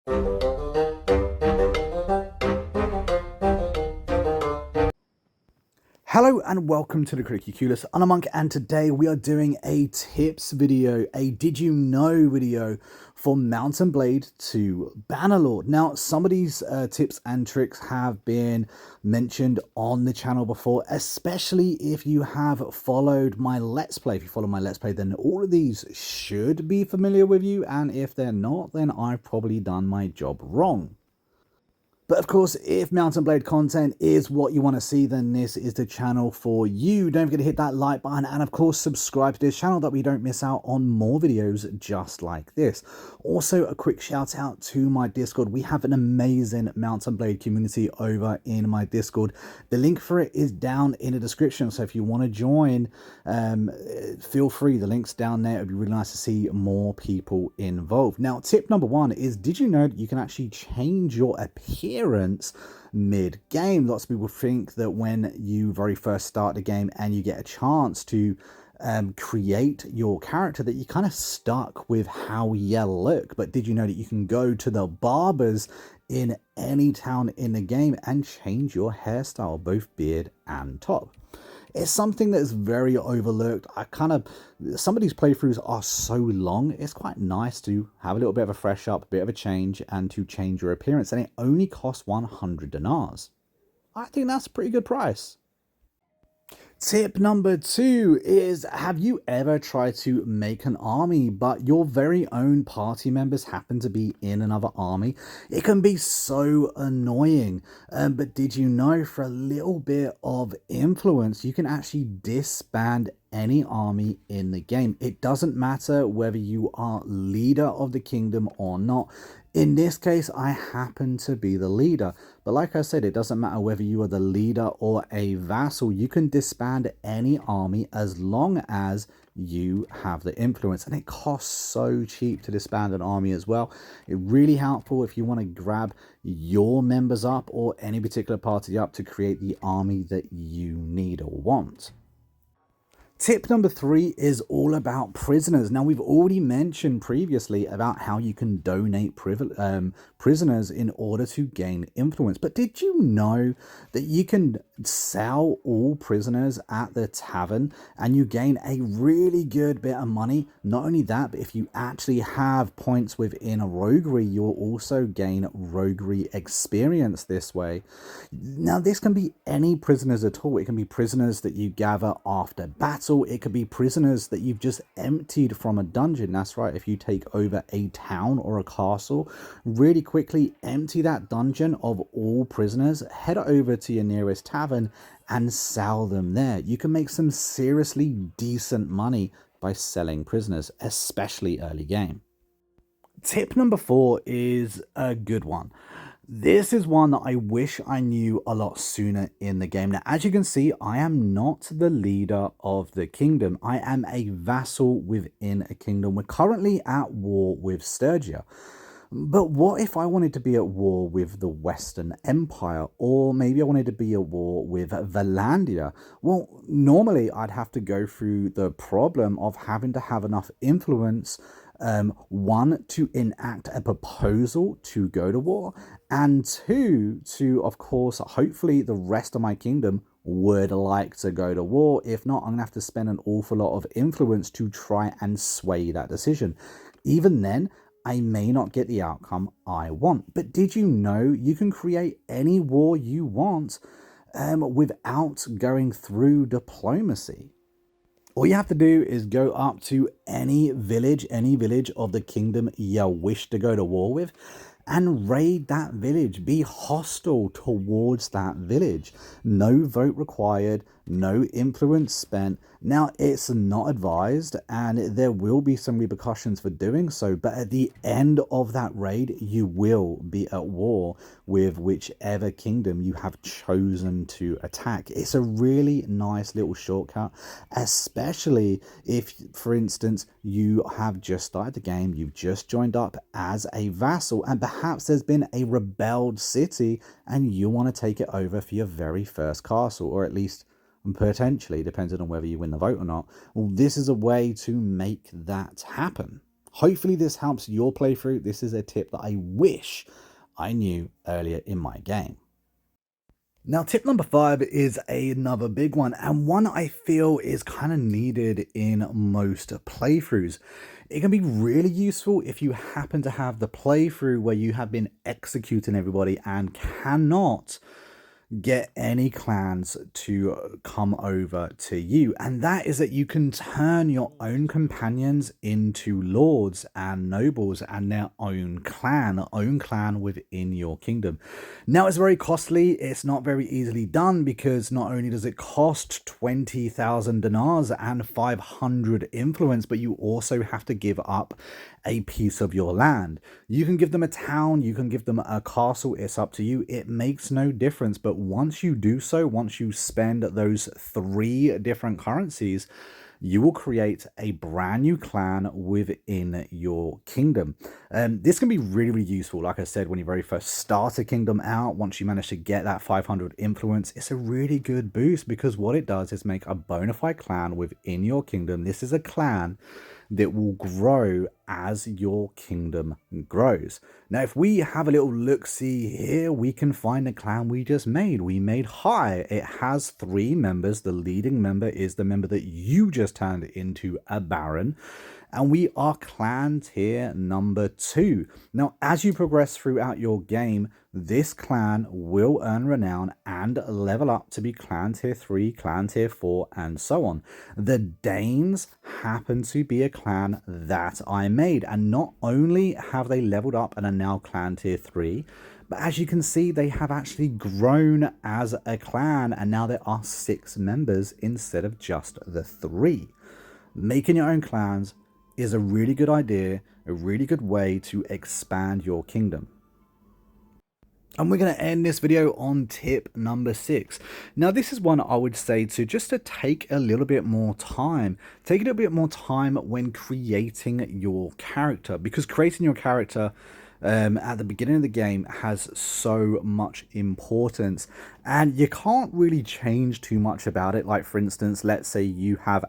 Hello and welcome to the Critically Clueless. I'm a Monk, and today we are doing a tips video, a did you know video for Mount & Blade to Bannerlord. Now, some of these tips and tricks have been mentioned on the channel before, especially if you have followed my Let's Play. If you follow my Let's Play, then all of these should be familiar with you, and if they're not, then I've probably done my job wrong. But of course, if Mount & Blade content is what you want to see, then this is the channel for you. Don't forget to hit that like button and of course subscribe to this channel that we don't miss out on more videos just like this. Also, a quick shout out to my Discord. We have an amazing Mount & Blade community over in my Discord. The link for it is down in the description, so if you want to join, feel free. The link's down there. It'd be really nice to see more people involved. Now, tip number one is, did you know that you can actually change your appearance mid-game? Lots of people think that when you very first start the game and you get a chance to create your character, that you're kind of stuck with how you look. But did you know that you can go to the barbers in any town in the game and change your hairstyle, both beard and top? It's something that's very overlooked. Some of these playthroughs are so long, it's quite nice to have a little bit of a fresh up, a bit of a change, and to change your appearance. And it only costs 100 dinars. I think that's a pretty good price. Tip number two is, have you ever tried to make an army, but your very own party members happen to be in another army? It can be so annoying. But did you know, for a little bit of influence, you can actually disband any army in the game? It doesn't matter whether you are leader of the kingdom or not. In this case, I happen to be the leader. But like I said, it doesn't matter whether you are the leader or a vassal. You can disband any army as long as you have the influence. And it costs so cheap to disband an army as well. It's really helpful if you want to grab your members up or any particular party up to create the army that you need or want. Tip number three is all about prisoners. Now, we've already mentioned previously about how you can donate prisoners in order to gain influence. But did you know that you can sell all prisoners at the tavern and you gain a really good bit of money? Not only that, but if you actually have points within a roguery, you'll also gain roguery experience this way. Now, this can be any prisoners at all. It can be prisoners that you gather after battle. It could be prisoners that you've just emptied from a dungeon. That's right, if you take over a town or a castle, really quickly empty that dungeon of all prisoners, head over to your nearest tavern and sell them there. You can make some seriously decent money by selling prisoners, especially early game. Tip number four is a good one. This is one that I wish I knew a lot sooner in the game. Now, as you can see, I am not the leader of the kingdom. I am a vassal within a kingdom. We're currently at war with Sturgia. But what if I wanted to be at war with the Western Empire? Or maybe I wanted to be at war with Valandia? Well, normally I'd have to go through the problem of having to have enough influence, one, to enact a proposal to go to war, and two, to, of course, hopefully the rest of my kingdom would like to go to war. If not, I'm going to have to spend an awful lot of influence to try and sway that decision. Even then, I may not get the outcome I want. But did you know you can create any war you want without going through diplomacy? All you have to do is go up to any village of the kingdom you wish to go to war with, and raid that village. Be hostile towards that village. No vote required, no influence spent. Now, it's not advised, and there will be some repercussions for doing so, but at the end of that raid, you will be at war with whichever kingdom you have chosen to attack. It's a really nice little shortcut, especially if, for instance, you have just started the game, you've just joined up as a vassal, and perhaps there's been a rebelled city and you want to take it over for your very first castle, or at least potentially, depending on whether you win the vote or not. Well, this is a way to make that happen. Hopefully this helps your playthrough. This is a tip that I wish I knew earlier in my game. Now, tip number 5 is another big one, and one I feel is kind of needed in most playthroughs. It can be really useful if you happen to have the playthrough where you have been executing everybody and cannot get any clans to come over to you, and that is that you can turn your own companions into lords and nobles and their own clan within your kingdom. Now, it's very costly. It's not very easily done, because not only does it cost 20,000 dinars and 500 influence, but you also have to give up a piece of your land. You can give them a town, you can give them a castle, it's up to you. It makes no difference. But once you do so, once you spend those 3 different currencies, you will create a brand new clan within your kingdom. This can be really, really useful. Like I said, when you very first start a kingdom out, once you manage to get that 500 influence, it's a really good boost, because what it does is make a bona fide clan within your kingdom. This is a clan that will grow as your kingdom grows. Now, if we have a little look-see here, we can find the clan we just made. We made High. It has 3 members. The leading member is the member that you just turned into a baron. And we are clan tier number 2. Now, as you progress throughout your game, this clan will earn renown and level up to be clan tier 3, clan tier 4, and so on. The Danes happen to be a clan that I made, and not only have they leveled up and are now clan tier 3, but as you can see, they have actually grown as a clan, and now there are 6 members instead of just the 3. Making your own clans is a really good idea, a really good way to expand your kingdom. And we're going to end this video on tip number 6. Now, this is one I would say to take a little bit more time. Take a little bit more time when creating your character, because creating your character at the beginning of the game has so much importance, and you can't really change too much about it. Like, for instance, let's say you have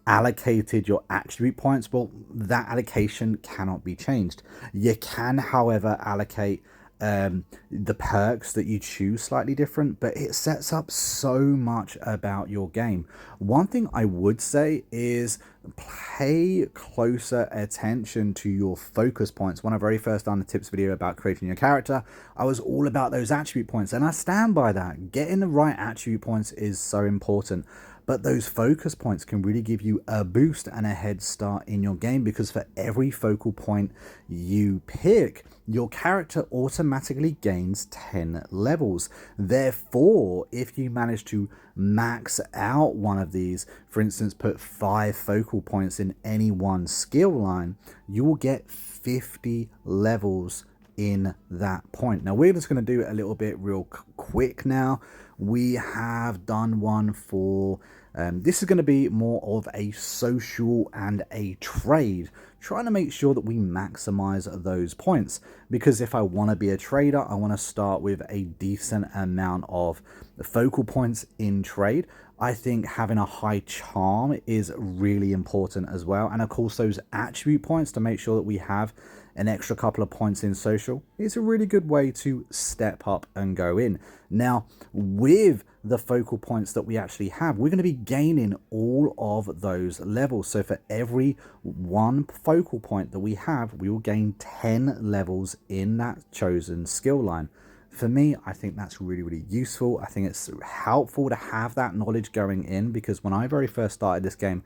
allocated your attribute points. Well, that allocation cannot be changed. You can, however, allocate the perks that you choose slightly different, but it sets up so much about your game. One thing I would say is pay closer attention to your focus points. When I very first done the tips video about creating your character, I was all about those attribute points, and I stand by that. Getting the right attribute points is so important. But those focus points can really give you a boost and a head start in your game, because for every focal point you pick, your character automatically gains 10 levels. Therefore, if you manage to max out one of these, for instance, put 5 focal points in any one skill line, you will get 50 levels in that point. Now, we're just going to do it a little bit real quick now. We have done one for this is going to be more of a social and a trade, trying to make sure that we maximize those points, because if I want to be a trader, I want to start with a decent amount of focal points in trade. I think having a high charm is really important as well, and of course those attribute points to make sure that we have an extra couple of points in social is a really good way to step up and go in. Now, with the focal points that we actually have, we're going to be gaining all of those levels. So for every 1 focal point that we have, we will gain 10 levels in that chosen skill line. For me, I think that's really, really useful. I think it's helpful to have that knowledge going in, because when I very first started this game,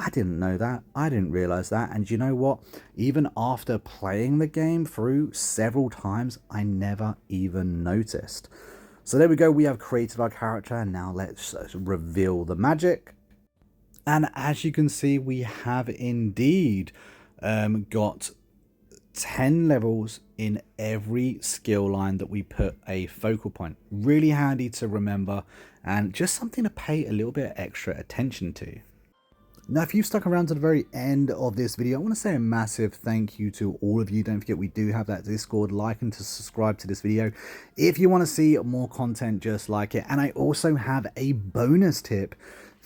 I didn't know that. I didn't realize that. And you know what? Even after playing the game through several times, I never even noticed. So there we go. We have created our character. And now let's reveal the magic. And as you can see, we have indeed got 10 levels in every skill line that we put a focal point. Really handy to remember, and just something to pay a little bit extra attention to. Now, if you've stuck around to the very end of this video, I want to say a massive thank you to all of you. Don't forget, we do have that Discord. Like and to subscribe to this video if you want to see more content just like it. And I also have a bonus tip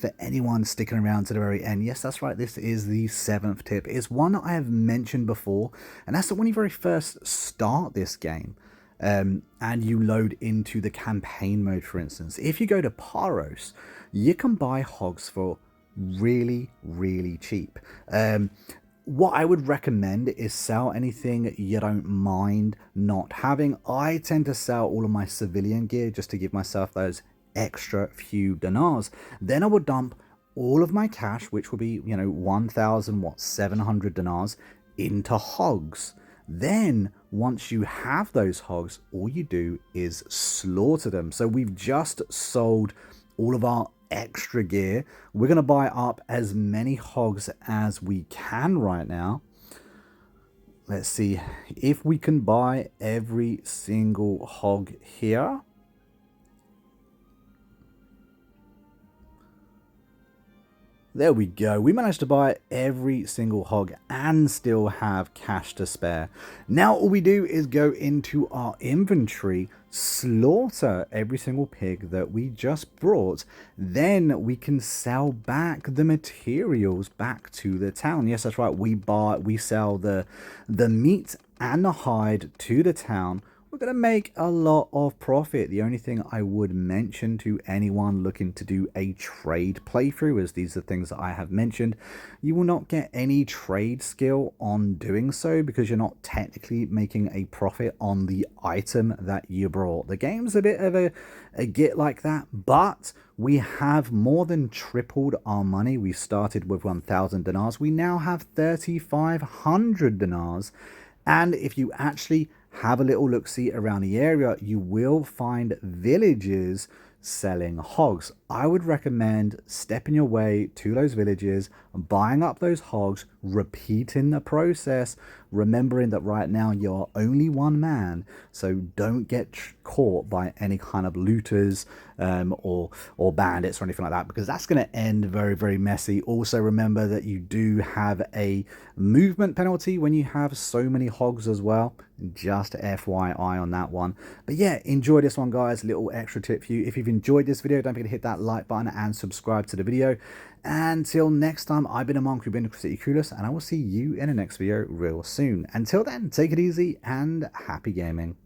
for anyone sticking around to the very end. Yes, that's right, this is the 7th tip. It's one that I have mentioned before, and that's that when you very first start this game, and you load into the campaign mode, for instance, if you go to Paros, you can buy hogs for really, really cheap. What I would recommend is sell anything you don't mind not having. I tend to sell all of my civilian gear just to give myself those extra few dinars. Then I would dump all of my cash, which will be, 1,700 dinars, into hogs. Then once you have those hogs, all you do is slaughter them. So we've just sold all of our extra gear. We're going to buy up as many hogs as we can right now. Let's see if we can buy every single hog here. There we go. We managed to buy every single hog and still have cash to spare. Now all we do is go into our inventory, slaughter every single pig that we just brought. Then we can sell back the materials back to the town. Yes, that's right. We sell the meat and the hide to the town. We're going to make a lot of profit. The only thing I would mention to anyone looking to do a trade playthrough, as these are things that I have mentioned, you will not get any trade skill on doing so because you're not technically making a profit on the item that you brought. The game's a bit of a git like that, but we have more than tripled our money. We started with 1,000 dinars. We now have 3,500 dinars. And if you actually have a little look-see around the area, you will find villages selling hogs. I would recommend stepping your way to those villages, buying up those hogs, repeating the process, remembering that right now you're only one man, so don't get caught by any kind of looters or bandits or anything like that, because that's going to end very, very messy. Also remember that you do have a movement penalty when you have so many hogs as well. Just FYI on that one. But yeah, enjoy this one, guys. Little extra tip for you. If you've enjoyed this video, don't forget to hit that like button and subscribe to the video. Until next time, I've been a monk, you've been Critically Clueless, and I will see you in the next video real soon. Until then, take it easy and happy gaming.